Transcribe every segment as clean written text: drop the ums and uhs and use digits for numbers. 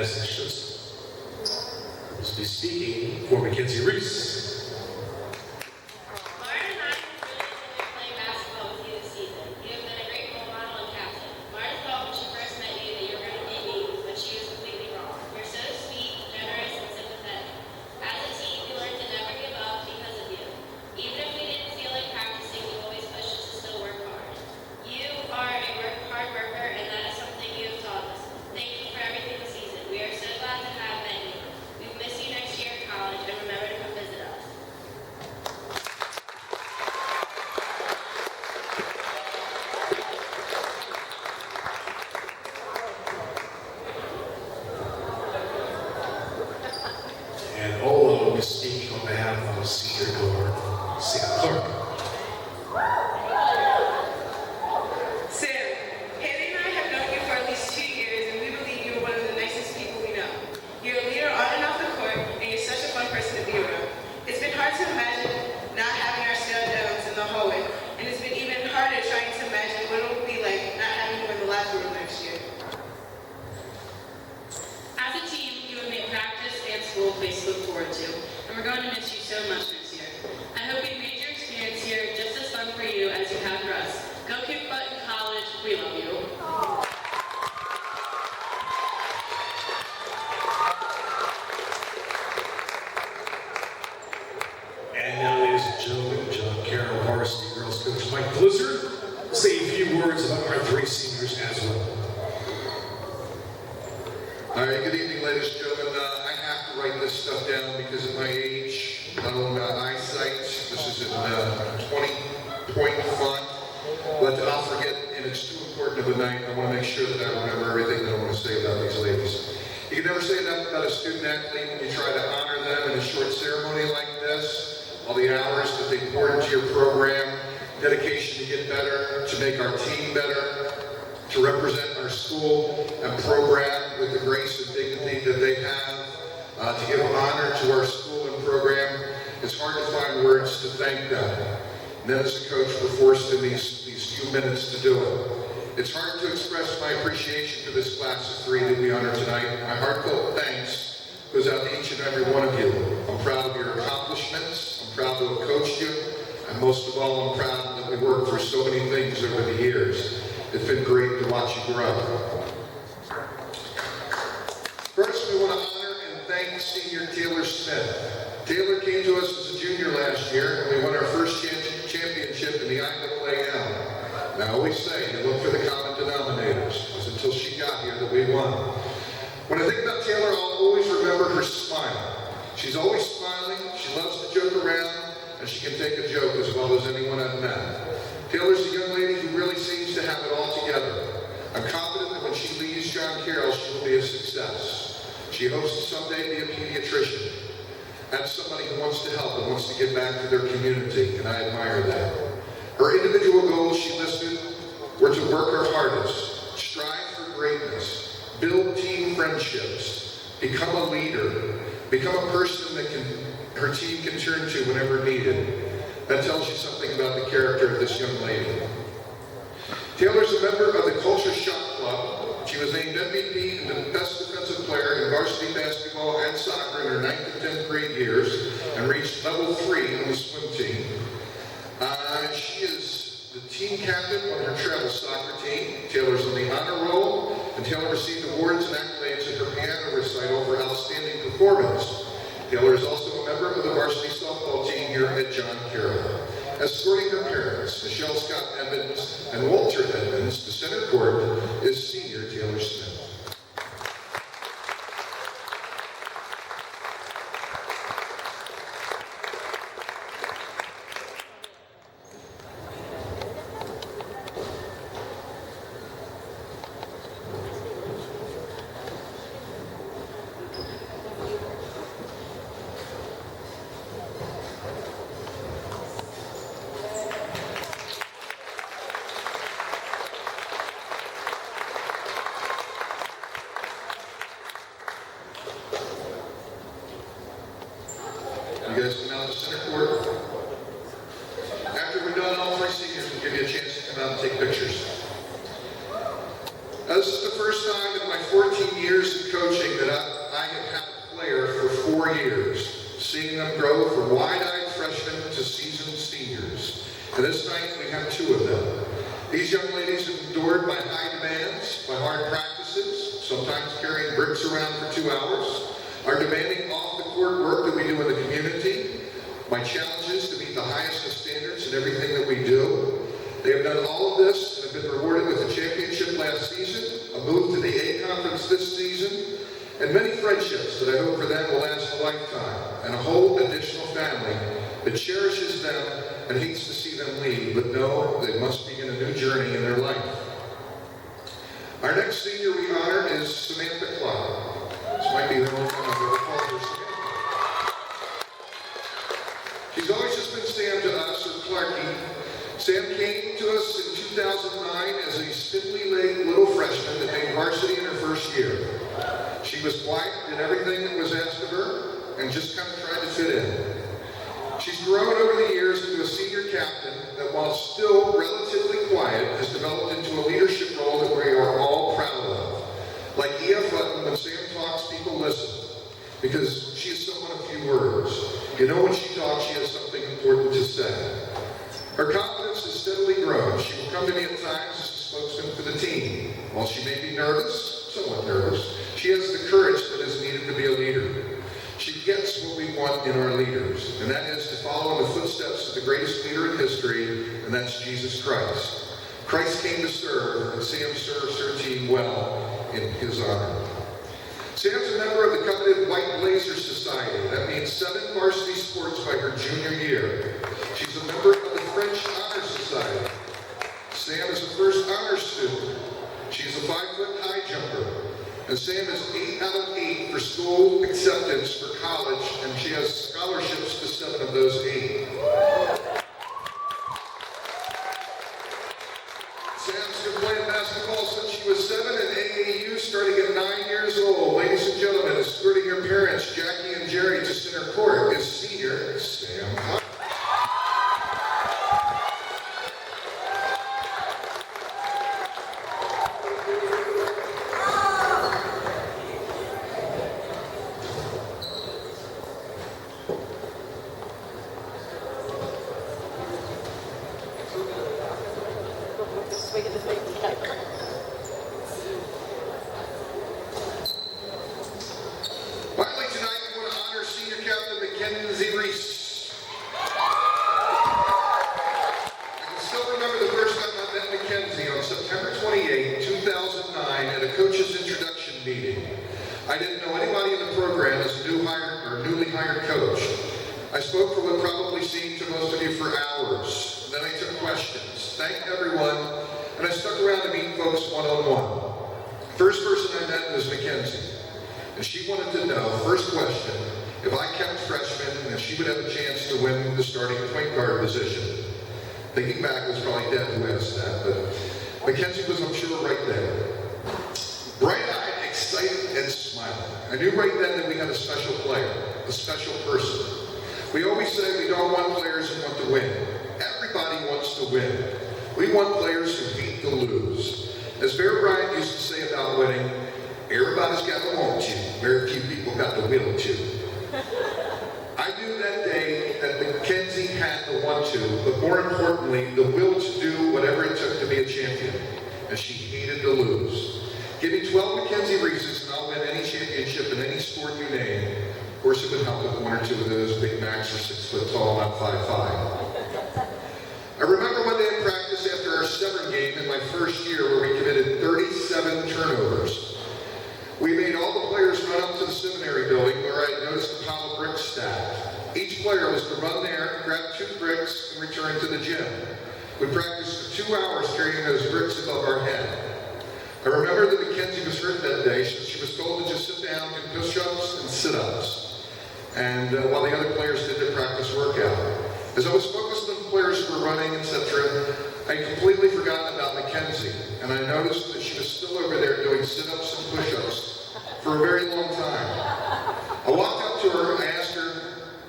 Madison Schutz will be speaking for Mackenzie Reese. Speaking on behalf of Senior Guard, Sam Clark. Sam, Haley and I have known you for at least 2 years, and we believe you're one of the nicest people we know. You're a leader on and off the court, and you're such a fun person to be around. It's been hard to imagine not having our stare-downs in the hallway, and it's been even harder trying to imagine what it will be like not having you in the locker room next year. As a team, you have made practice and school a place to look forward to. And we're going to miss you so much next year. I hope you made your experience here just as fun for you as you have for us. Go kick butt in college. We love you. And now, ladies and gentlemen, John Carroll, varsity girls coach Mike Blizzard, will say a few words about our 3 seniors as well. All right, good evening, ladies and gentlemen. I have to write this stuff down because of my age, not only my eyesight. This is in 20-point font, but I'll forget, and it's too important of a night. I want to make sure that I remember everything that I want to say about these ladies. You can never say enough about a student athlete when you try to honor them in a short ceremony like this. All the hours that they pour into your program, dedication to get better, to make our team better, to represent our school and program with the grace and dignity that they have, to give honor to our school and program. It's hard to find words to thank them. And then as a coach, we're forced in these few minutes to do it. It's hard to express my appreciation for this class of 3 that we honor tonight. My heartfelt thanks goes out to each and every one of you. I'm proud of your accomplishments. I'm proud to have coached you. And most of all, I'm proud that we worked through so many things over the years. It's been great to watch you grow. First, we want to honor and thank senior Taylor Smith. Taylor came to us as a junior last year, and we won our first championship in the IAAL. And I always say, you look for the common denominators. It was until she got here that we won. When I think about Taylor, I'll always remember her smile. She's always smiling, she loves to joke around, and she can take a joke as well as anyone I've met. Taylor's a young lady who really seems to have it all together. I'm confident that when she leaves John Carroll, she will be a success. She hopes to someday be a pediatrician. That's somebody who wants to help and wants to give back to their community, and I admire that. Her individual goals she listed were to work her hardest, strive for greatness, build team friendships, become a leader, become a person that her team can turn to whenever needed. That tells you something about the character of this young lady. Taylor's a member of the Culture Shock Club. She was named MVP and the best defensive player in varsity basketball and soccer in her 9th and 10th grade years and reached level 3 on the swim team. She is the team captain on her travel soccer team. Taylor's on the honor roll, and Taylor received awards and accolades at her piano recital for outstanding performance. Taylor is also a member of the varsity softball team here at John Carroll. Escorting her parents, Michelle Scott Evans and Walter Evans, to center court is senior Taylor Smith. You guys come out to center court. After we're done, all 3 seniors will give you a chance to come out and take pictures. Now, this is the first time in my 14 years of coaching that 4 years, seeing them grow from wide-eyed freshmen to seasoned seniors. And this night we have 2 of them. These young ladies have endured my high demands, my hard practices, sometimes carrying bricks around for 2 hours, our demanding off-the-court work that we do in the community, my challenges to meet the highest of standards in everything that we do. They have done all of this and have been rewarded with a championship last season, a move to the A Conference this season, and many friendships that I hope for them will last a lifetime, and a whole additional family that cherishes them and hates to see them leave, but know they must begin a new journey in their life. Our next senior we honor is Samantha Clark. This might be the only time I've ever called her Samantha. She's always just been Sam to us, or Clarky. Sam came to us in 2009 as a stiffly-legged little freshman that made varsity in her first year. She was quiet, did everything that was asked of her, and just kind of tried to fit in. She's grown over the years into a senior captain that, while still relatively quiet, has developed into a leadership role that we are all proud of. Like E.F. Hutton, when Sam talks, people listen, because she is someone of few words. You know when she talks, she has something important to say. Her confidence has steadily grown. She will come to me at times as a spokesman for the team. While she may be nervous, somewhat nervous, she has the courage that is needed to be a leader. She gets what we want in our leaders, and that is to follow in the footsteps of the greatest leader in history, and that's Jesus Christ. Christ came to serve, and Sam serves her team well in his honor. Sam's a member of the coveted White Blazer Society. That means 7 varsity sports by her junior year. She's a member of the French Honor Society. Sam is a first honor student. She's a 5-foot high jumper. And Sam is 8 out of 8 for school acceptance for college, and she has scholarships to 7 of those 8. Sam's been playing basketball since she was 7 and AAU starting at 9 years old. Ladies and gentlemen, escorting her parents, Jackie and Jerry, to center court is senior Sam Hunt. Finally tonight, we want to honor senior captain Mackenzie Reese. I can still remember the first time I met Mackenzie on September 28, 2009 at a coach's introduction meeting. I didn't know anybody in the program as a newly hired coach. I spoke for what probably seemed to most of you for hours. Then I took questions, thanked everyone, and I stuck around to meet folks one-on-one. First person I met was Mackenzie. And she wanted to know, first question, if I kept freshmen, then she would have a chance to win the starting point guard position. Thinking back, it was probably Deb who asked that, but Mackenzie was, I'm sure, right there. Bright-eyed, excited, and smiling. I knew right then that we had a special player, a special person. We always say we don't want players who want to win. Everybody wants to win. We want players who hate to lose. As Bear Bryant used to say about winning, everybody's got to want to. Very few people got the will to. I knew that day that Mackenzie had the want to, but more importantly, the will to do whatever it took to be a champion. And she hated to lose. Give me 12 Mackenzie Reeses and I'll win any championship in any sport you name. Of course, it would help if 1 or 2 of those Big Macs are 6 foot tall, not 5'5". I remember one day in practice after our Severn game in my first year where we committed 37 turnovers. We made all the players run up to the seminary building where I noticed a pile of bricks stacked. Each player was to run there, grab 2 bricks, and return to the gym. We practiced for 2 hours carrying those bricks above our head. I remember that Mackenzie was hurt that day, so she was told to just sit down, do push-ups and sit-ups. And while the other players did their practice workout. As I was focused on the players who were running, etc., I had completely forgotten about Mackenzie, and I noticed that she was still over there doing sit-ups and push-ups for a very long time. I walked up to her, I asked her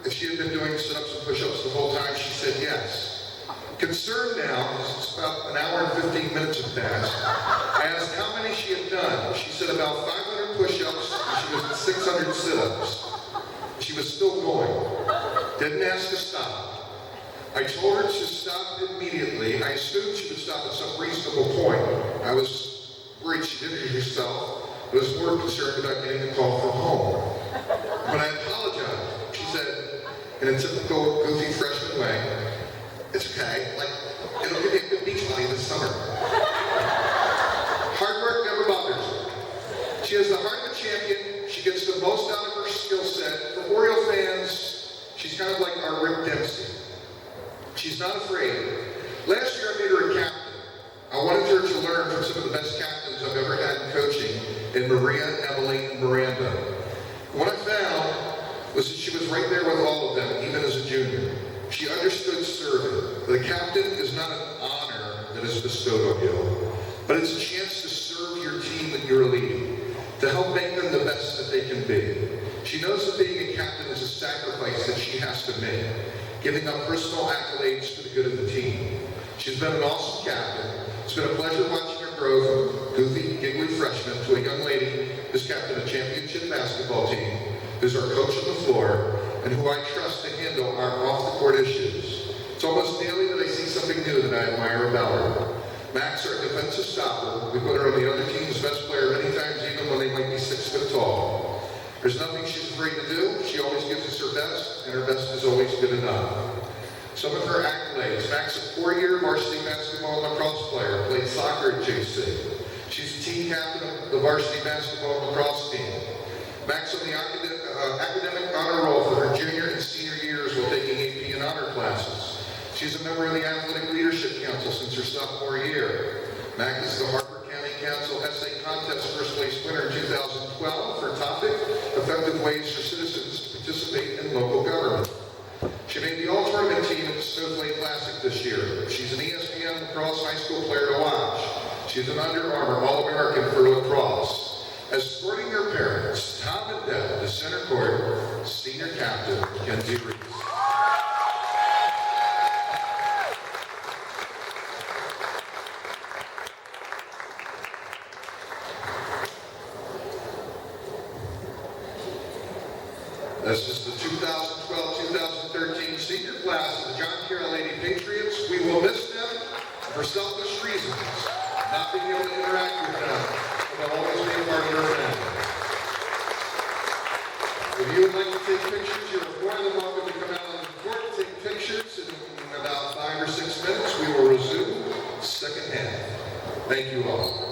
if she had been doing sit-ups and push-ups the whole time. She said yes. Concerned now, because it's about an hour and 15 minutes had passed, I asked how many she had done. She said about 500 push-ups, and she was at 600 sit-ups. She was still going. Didn't ask to stop. I told her to stop immediately. I assumed she would stop at some reasonable point. I was worried she'd injure herself. I was more concerned about getting a call from home. When I apologized, she said, in a typical goofy freshman way, "It's okay, like, it'll give me a good beach body this summer." Hard work never bothers her. She has the heart of a champion. She gets the most out of her skill set. For Oriole fans, she's kind of like our Rick Dempsey. She's not afraid. Last year I made her a captain. I wanted her to learn from some of the best captains I've ever had in coaching, in Maria, Emily, and Miranda. What I found was that she was right there with all of them, even as a junior. She understood serving. The captain is not an honor that is bestowed on you, but it's a chance to serve your team that you're leading, to help make them the best that they can be. She knows that being a captain is a sacrifice that she has to make, giving up personal accolades for the good of the team. She's been an awesome captain. It's been a pleasure watching her grow from goofy, giggly freshman to a young lady who's captain a championship basketball team, who's our coach on the floor, and who I trust to handle our off-the-court issues. It's almost daily that I see something new that I admire about her. Max, our defensive stopper, we put her on the other team's best player many times, even when they might be 6 foot tall. There's nothing she's afraid to do. She always gives us her best, and her best is always good enough. Some of her accolades: Max, a 4-year varsity basketball and lacrosse player, played soccer at JC. She's the team captain of the varsity basketball and lacrosse team. Max on the academic honor roll for her junior and senior years while taking AP and honor classes. She's a member of the Athletic Leadership Council since her sophomore year. Max is the Harper County Council Essay Contest first place winner in 2012 for topic, Effective Ways for Citizens to Participate in Local Government. She made the all-tournament team at the Snowflake Classic this year. She's an ESPN lacrosse high school player to watch. She's an Under Armour All-American for lacrosse. Escorting her parents, Tom and Deb, to center court, senior captain, Kenzie Reese. This is the 2012-2013 senior class of the John Carroll Lady Patriots. We will miss them for selfish reasons, not being able to interact with them, but they'll always be a part of our family. If you would like to take pictures, you're more than welcome to come out on the court and take pictures. In about 5 or 6 minutes, we will resume the second half. Thank you all.